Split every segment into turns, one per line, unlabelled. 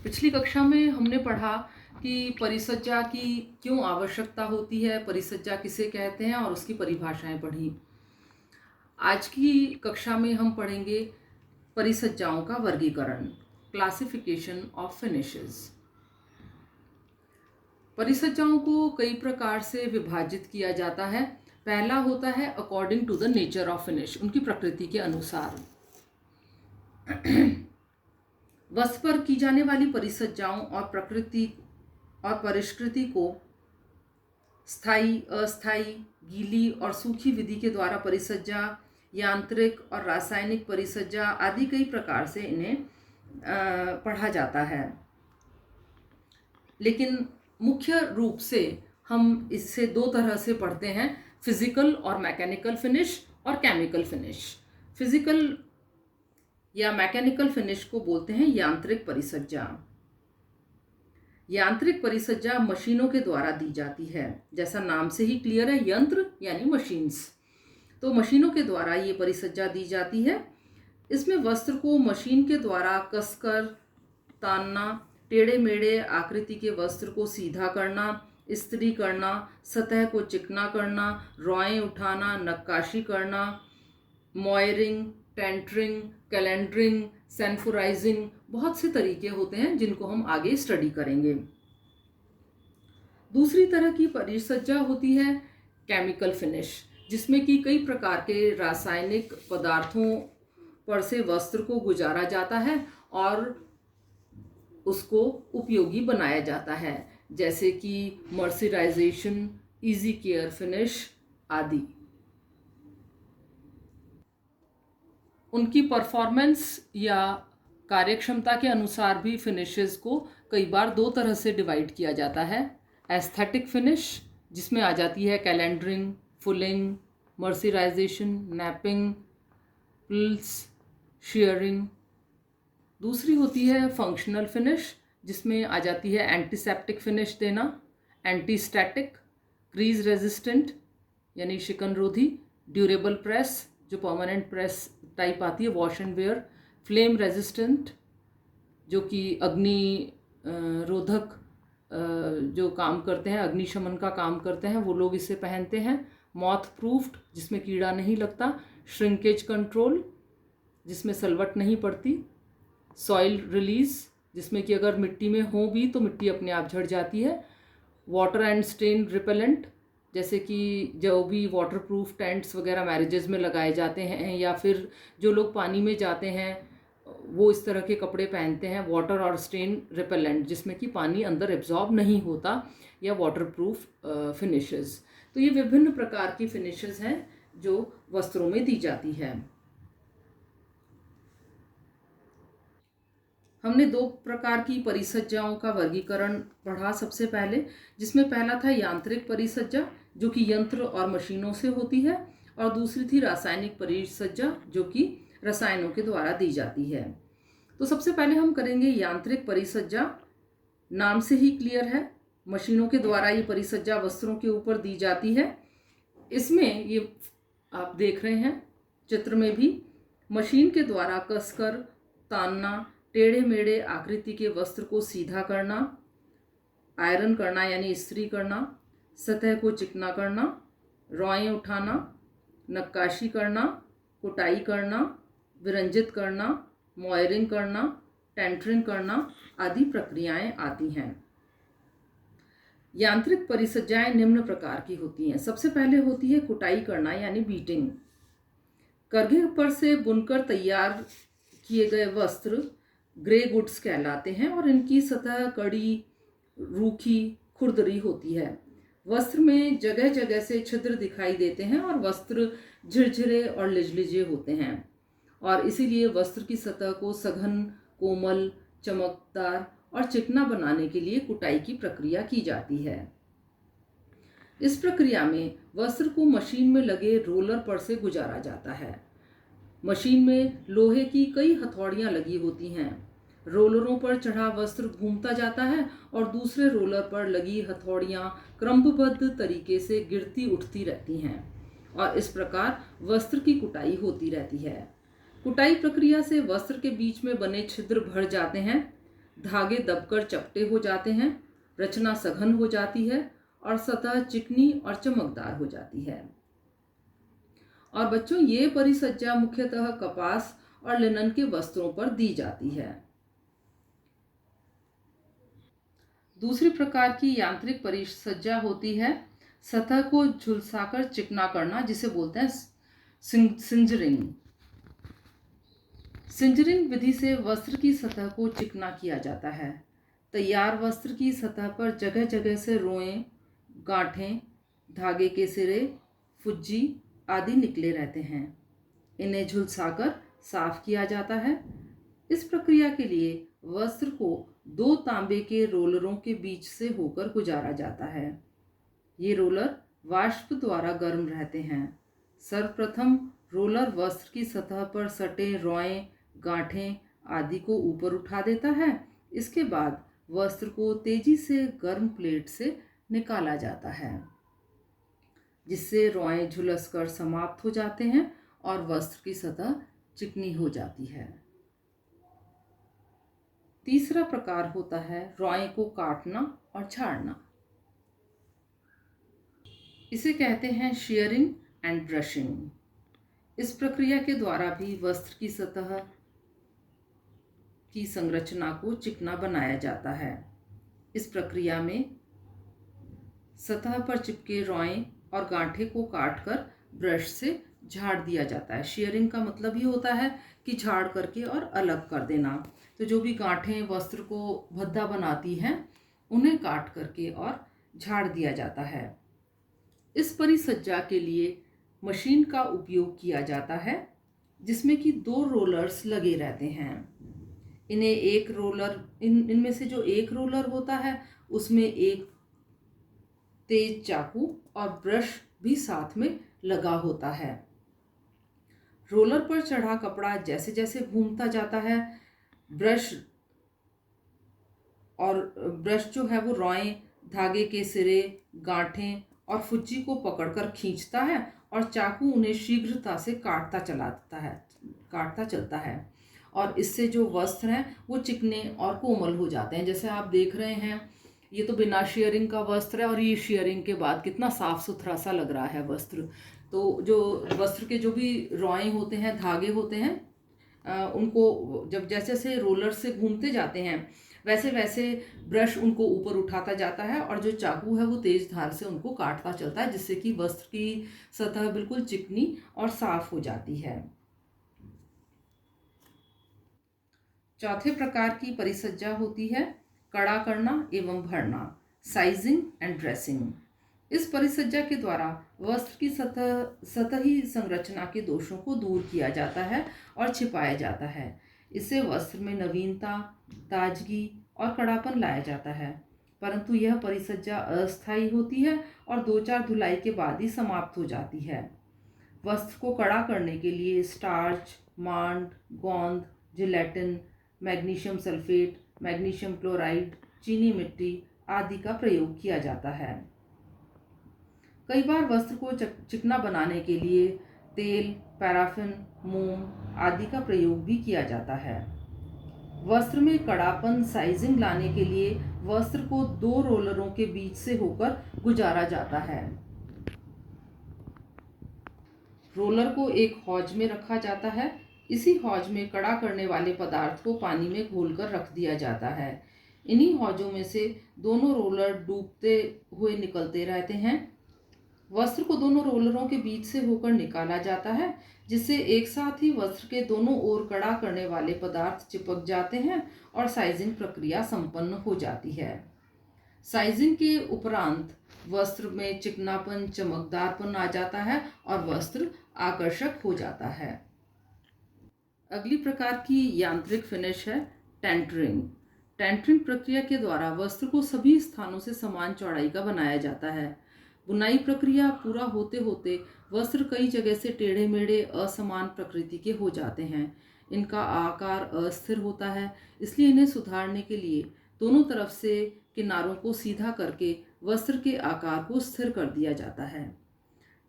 पिछली कक्षा में हमने पढ़ा कि परिसज्जा की क्यों आवश्यकता होती है, परिसज्जा किसे कहते हैं और उसकी परिभाषाएं पढ़ी। आज की कक्षा में हम पढ़ेंगे परिसज्जाओं का वर्गीकरण, क्लासिफिकेशन ऑफ फिनिशेस। परिसज्जाओं को कई प्रकार से विभाजित किया जाता है। पहला होता है according to the nature of finish, उनकी प्रकृति के अनुसार। वस्तु पर की जाने वाली परिसज्जाओं और प्रकृति और परिष्कृति को स्थायी, अस्थायी, गीली और सूखी विधि के द्वारा परिसज्जा, यांत्रिक और रासायनिक परिसज्जा आदि कई प्रकार से इन्हें पढ़ा जाता है। लेकिन मुख्य रूप से हम इससे दो तरह से पढ़ते हैं, फिजिकल और मैकेनिकल फिनिश और केमिकल फिनिश। फिजिकल या मैकेनिकल फिनिश को बोलते हैं यांत्रिक परिसज्जा। यांत्रिक परिसज्जा मशीनों के द्वारा दी जाती है, जैसा नाम से ही क्लियर है, यंत्र यानी मशीन्स। तो मशीनों के द्वारा ये परिसज्जा दी जाती है। इसमें वस्त्र को मशीन के द्वारा कसकर तानना, टेढ़े मेढ़े आकृति के वस्त्र को सीधा करना, इस्त्री करना, सतह को चिकना करना, रॉएं उठाना, नक्काशी करना, मॉयरिंग, टेंटरिंग, कैलेंडरिंग, सैनफोराइजिंग, बहुत से तरीके होते हैं जिनको हम आगे स्टडी करेंगे। दूसरी तरह की परिसज्जा होती है केमिकल फिनिश, जिसमें कि कई प्रकार के रासायनिक पदार्थों पर से वस्त्र को गुजारा जाता है और उसको उपयोगी बनाया जाता है, जैसे कि मर्सराइजेशन, इजी केयर फिनिश आदि। उनकी परफॉर्मेंस या कार्यक्षमता के अनुसार भी फिनिशेस को कई बार दो तरह से डिवाइड किया जाता है। एस्थेटिक फिनिश, जिसमें आ जाती है calendering, fulling, mercerisation, napping, prills, shearing. दूसरी होती है फंक्शनल फिनिश, जिसमें आ जाती है एंटीसेप्टिक फिनिश देना, एंटीस्टैटिक, क्रीज रेजिस्टेंट यानी शिकनरोधी, ड्यूरेबल प्रेस जो परमानेंट प्रेस टाइप आती है, wash and wear, flame resistant जो कि अग्नि रोधक जो काम करते हैं, अग्निशमन का काम करते हैं, वो लोग इसे पहनते हैं, मॉथ प्रूफ्ड जिसमें कीड़ा नहीं लगता, श्रिंकेज कंट्रोल जिसमें सलवट नहीं पड़ती, सॉइल रिलीज जिसमें कि अगर मिट्टी में हो भी तो मिट्टी अपने आप झड़ जाती है, वाटर एंड स्टेन रिपेलेंट जैसे कि जो भी वाटरप्रूफ टेंट्स वगैरह मैरिजेस में लगाए जाते हैं, या फिर जो लोग पानी में जाते हैं वो इस तरह के कपड़े पहनते हैं, वाटर और स्टेन रिपेलेंट जिसमें कि पानी अंदर एब्जॉर्ब नहीं होता, या वाटरप्रूफ फिनिशेस। तो ये विभिन्न प्रकार की फिनिशेस हैं जो वस्त्रों में दी जाती है। हमने दो प्रकार की परिसज्जाओं का वर्गीकरण पढ़ा सबसे पहले, जिसमें पहला था यांत्रिक परिसज्जा जो कि यंत्र और मशीनों से होती है, और दूसरी थी रासायनिक परिसज्जा जो कि रसायनों के द्वारा दी जाती है। तो सबसे पहले हम करेंगे यांत्रिक परिसज्जा। नाम से ही क्लियर है, मशीनों के द्वारा ये परिसज्जा वस्त्रों के ऊपर दी जाती है। इसमें ये आप देख रहे हैं चित्र में भी, मशीन के द्वारा कसकर तानना, टेढ़े मेढ़े आकृति के वस्त्र को सीधा करना, आयरन करना यानी इस्त्री करना, सतह को चिकना करना, रॉएं उठाना, नक्काशी करना, कुटाई करना, विरंजित करना, मॉयरिंग करना, टेंटरिंग करना आदि प्रक्रियाएं आती हैं। यांत्रिक परिसज्जाएं निम्न प्रकार की होती हैं। सबसे पहले होती है कुटाई करना यानी बीटिंग। करघे पर से बुनकर तैयार किए गए वस्त्र ग्रे गुड्स कहलाते हैं और इनकी सतह कड़ी, रूखी, खुरदरी होती है। वस्त्र में जगह जगह से छिद्र दिखाई देते हैं और वस्त्र झिरझिरे और लिजलिजे होते हैं, और इसीलिए वस्त्र की सतह को सघन, कोमल, चमकदार और चिकना बनाने के लिए कुटाई की प्रक्रिया की जाती है। इस प्रक्रिया में वस्त्र को मशीन में लगे रोलर पर से गुजारा जाता है। मशीन में लोहे की कई हथौड़ियां लगी होती हैं। रोलरों पर चढ़ा वस्त्र घूमता जाता है और दूसरे रोलर पर लगी हथौड़ियां क्रमबद्ध तरीके से गिरती उठती रहती हैं, और इस प्रकार वस्त्र की कुटाई होती रहती है। कुटाई प्रक्रिया से वस्त्र के बीच में बने छिद्र भर जाते हैं, धागे दबकर चपटे हो जाते हैं, रचना सघन हो जाती है और सतह चिकनी और चमकदार हो जाती है। और बच्चों, ये परिसज्जा मुख्यतः कपास और लिनन के वस्त्रों पर दी जाती है। दूसरी प्रकार की यांत्रिक परिसज्जा होती है सतह को झुलसाकर चिकना करना, जिसे बोलते हैं सिंजरिंग। सिंजरिंग विधि से वस्त्र की सतह को चिकना किया जाता है। तैयार वस्त्र की सतह पर जगह जगह से रोएं, गांठें, धागे के सिरे, फुज्जी आदि निकले रहते हैं। इन्हें झुलसाकर साफ किया जाता है। इस प्रक्रिया के लिए वस्त्र को 2 तांबे के रोलरों के बीच से होकर गुजारा जाता है। ये रोलर वाष्प द्वारा गर्म रहते हैं। सर्वप्रथम रोलर वस्त्र की सतह पर सटे रोएं, गांठें आदि को ऊपर उठा देता है। इसके बाद वस्त्र को तेजी से गर्म प्लेट से निकाला जाता है, जिससे रोएं झुलसकर समाप्त हो जाते हैं और वस्त्र की सतह चिकनी हो जाती है। तीसरा प्रकार होता है रोएं को काटना और झाड़ना। इसे कहते हैं शीयरिंग एंड ब्रशिंग। इस प्रक्रिया के द्वारा भी वस्त्र की सतह की संरचना को चिकना बनाया जाता है। इस प्रक्रिया में सतह पर चिपके रोएं और गांठे को काटकर ब्रश से झाड़ दिया जाता है। शीयरिंग का मतलब ही होता है कि झाड़ करके और अलग कर देना। तो जो भी गांठें वस्त्र को भद्दा बनाती हैं, उन्हें काट करके और झाड़ दिया जाता है। इस परिसज्जा के लिए मशीन का उपयोग किया जाता है, जिसमें कि 2 रोलर्स लगे रहते हैं। इनमें से जो एक रोलर होता है, उसमें एक तेज चाकू और ब्रश भी साथ में लगा होता है। रोलर पर चढ़ा कपड़ा जैसे जैसे घूमता जाता है, ब्रश जो है वो रोएं, धागे के सिरे, गांठें और फुज्जी को पकड़कर खींचता है और चाकू उन्हें शीघ्रता से काटता चलता है और इससे जो वस्त्र हैं वो चिकने और कोमल हो जाते हैं। जैसे आप देख रहे हैं, ये तो बिना शेयरिंग का वस्त्र है और ये शेयरिंग के बाद कितना साफ सुथरा सा लग रहा है वस्त्र। तो जो वस्त्र के जो भी रोएं होते हैं, धागे होते हैं, उनको जब जैसे जैसे रोलर से घूमते जाते हैं, वैसे वैसे ब्रश उनको ऊपर उठाता जाता है और जो चाकू है वो तेज धार से उनको काटता चलता है, जिससे कि वस्त्र की सतह बिल्कुल चिकनी और साफ हो जाती है। चौथे प्रकार की परिसज्जा होती है कड़ा करना एवं भरना, साइजिंग एंड ड्रेसिंग। इस परिसज्जा के द्वारा वस्त्र की सतही संरचना के दोषों को दूर किया जाता है और छिपाया जाता है। इससे वस्त्र में नवीनता, ताजगी और कड़ापन लाया जाता है। परंतु यह परिसज्जा अस्थायी होती है और 2-4 धुलाई के बाद ही समाप्त हो जाती है। वस्त्र को कड़ा करने के लिए स्टार्च, मांड, गोंद, gelatin, magnesium sulphate, magnesium chloride, चीनी मिट्टी आदि का प्रयोग किया जाता है। कई बार वस्त्र को चिकना बनाने के लिए तेल, पैराफिन, मोम आदि का प्रयोग भी किया जाता है। वस्त्र में कड़ापन, साइजिंग लाने के लिए वस्त्र को 2 रोलरों के बीच से होकर गुजारा जाता है। रोलर को एक हौज में रखा जाता है। इसी हौज में कड़ा करने वाले पदार्थ को पानी में घोलकर रख दिया जाता है। इन्हीं हौजों में से दोनों रोलर डूबते हुए निकलते रहते हैं। वस्त्र को दोनों रोलरों के बीच से होकर निकाला जाता है, जिससे एक साथ ही वस्त्र के दोनों ओर कड़ा करने वाले पदार्थ चिपक जाते हैं और साइजिंग प्रक्रिया संपन्न हो जाती है। साइजिंग के उपरांत वस्त्र में चिकनापन, चमकदारपन आ जाता है और वस्त्र आकर्षक हो जाता है। अगली प्रकार की यांत्रिक फिनिश है टेंटरिंग। टेंटरिंग प्रक्रिया के द्वारा वस्त्र को सभी स्थानों से समान चौड़ाई का बनाया जाता है। बुनाई प्रक्रिया पूरा होते होते वस्त्र कई जगह से टेढ़े मेढ़े, असमान प्रकृति के हो जाते हैं। इनका आकार अस्थिर होता है, इसलिए इन्हें सुधारने के लिए दोनों तरफ से किनारों को सीधा करके वस्त्र के आकार को स्थिर कर दिया जाता है।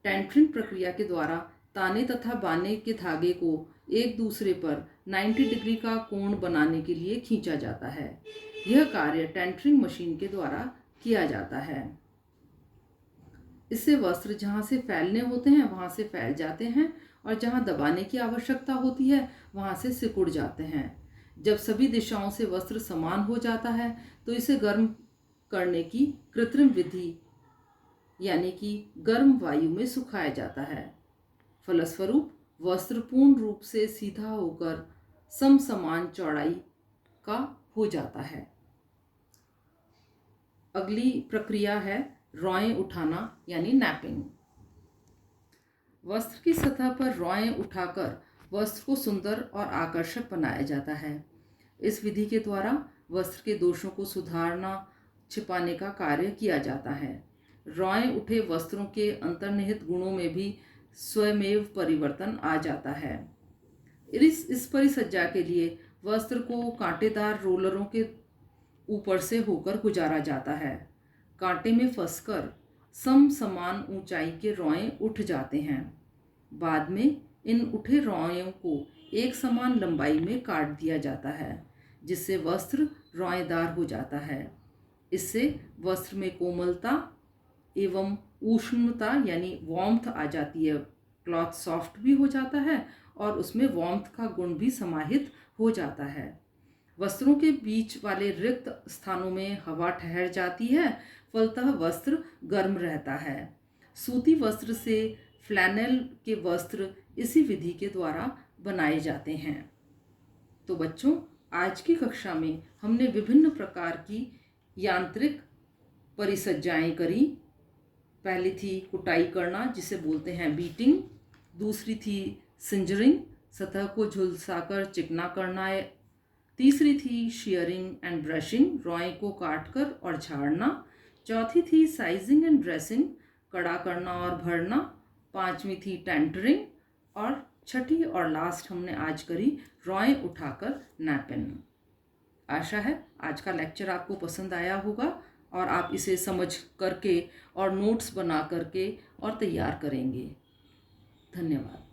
टेंटरिंग प्रक्रिया के द्वारा ताने तथा बाने के धागे को एक दूसरे पर 90 डिग्री का कोण बनाने के लिए खींचा जाता है। यह कार्य टेंटरिंग मशीन के द्वारा किया जाता है। इससे वस्त्र जहाँ से फैलने होते हैं वहाँ से फैल जाते हैं और जहाँ दबाने की आवश्यकता होती है वहाँ से सिकुड़ जाते हैं। जब सभी दिशाओं से वस्त्र समान हो जाता है तो इसे गर्म करने की कृत्रिम विधि यानी कि गर्म वायु में सुखाया जाता है। फलस्वरूप वस्त्र पूर्ण रूप से सीधा होकर समसमान चौड़ाई का हो जाता है। अगली प्रक्रिया है रॉएं उठाना यानी नैपिंग। वस्त्र की सतह पर रॉएं उठाकर वस्त्र को सुंदर और आकर्षक बनाया जाता है। इस विधि के द्वारा वस्त्र के दोषों को सुधारना छिपाने का कार्य किया जाता है। रॉएं उठे वस्त्रों के अंतर्निहित गुणों में भी स्वयमेव परिवर्तन आ जाता है। इस परिसज्जा के लिए वस्त्र को कांटेदार रोलरों के ऊपर से होकर गुजारा जाता है। कांटे में फंसकर समान ऊंचाई के रॉएं उठ जाते हैं। बाद में इन उठे रॉयों को एक समान लंबाई में काट दिया जाता है, जिससे वस्त्र रॉयेदार हो जाता है। इससे वस्त्र में कोमलता एवं उष्णता यानी वार्मथ आ जाती है। क्लॉथ सॉफ्ट भी हो जाता है और उसमें वार्मथ का गुण भी समाहित हो जाता है। वस्त्रों के बीच वाले रिक्त स्थानों में हवा ठहर जाती है, फलतः वस्त्र गर्म रहता है। सूती वस्त्र से फ्लैनेल के वस्त्र इसी विधि के द्वारा बनाए जाते हैं। तो बच्चों, आज की कक्षा में हमने विभिन्न प्रकार की यांत्रिक परिसज्जाएं करी। पहली थी कुटाई करना, जिसे बोलते हैं बीटिंग। दूसरी थी सिंजरिंग, सतह को झुलसाकर चिकना करना है। तीसरी थी शेयरिंग एंड ब्रशिंग, रॉय को काटकर और झाड़ना। चौथी थी साइजिंग एंड ड्रेसिंग, कड़ा करना और भरना। पांचवी थी टेंटरिंग और छठी और लास्ट हमने आज करी रॉय उठाकर नैपिंग। आशा है आज का लेक्चर आपको पसंद आया होगा और आप इसे समझ करके और नोट्स बना करके और तैयार करेंगे। धन्यवाद।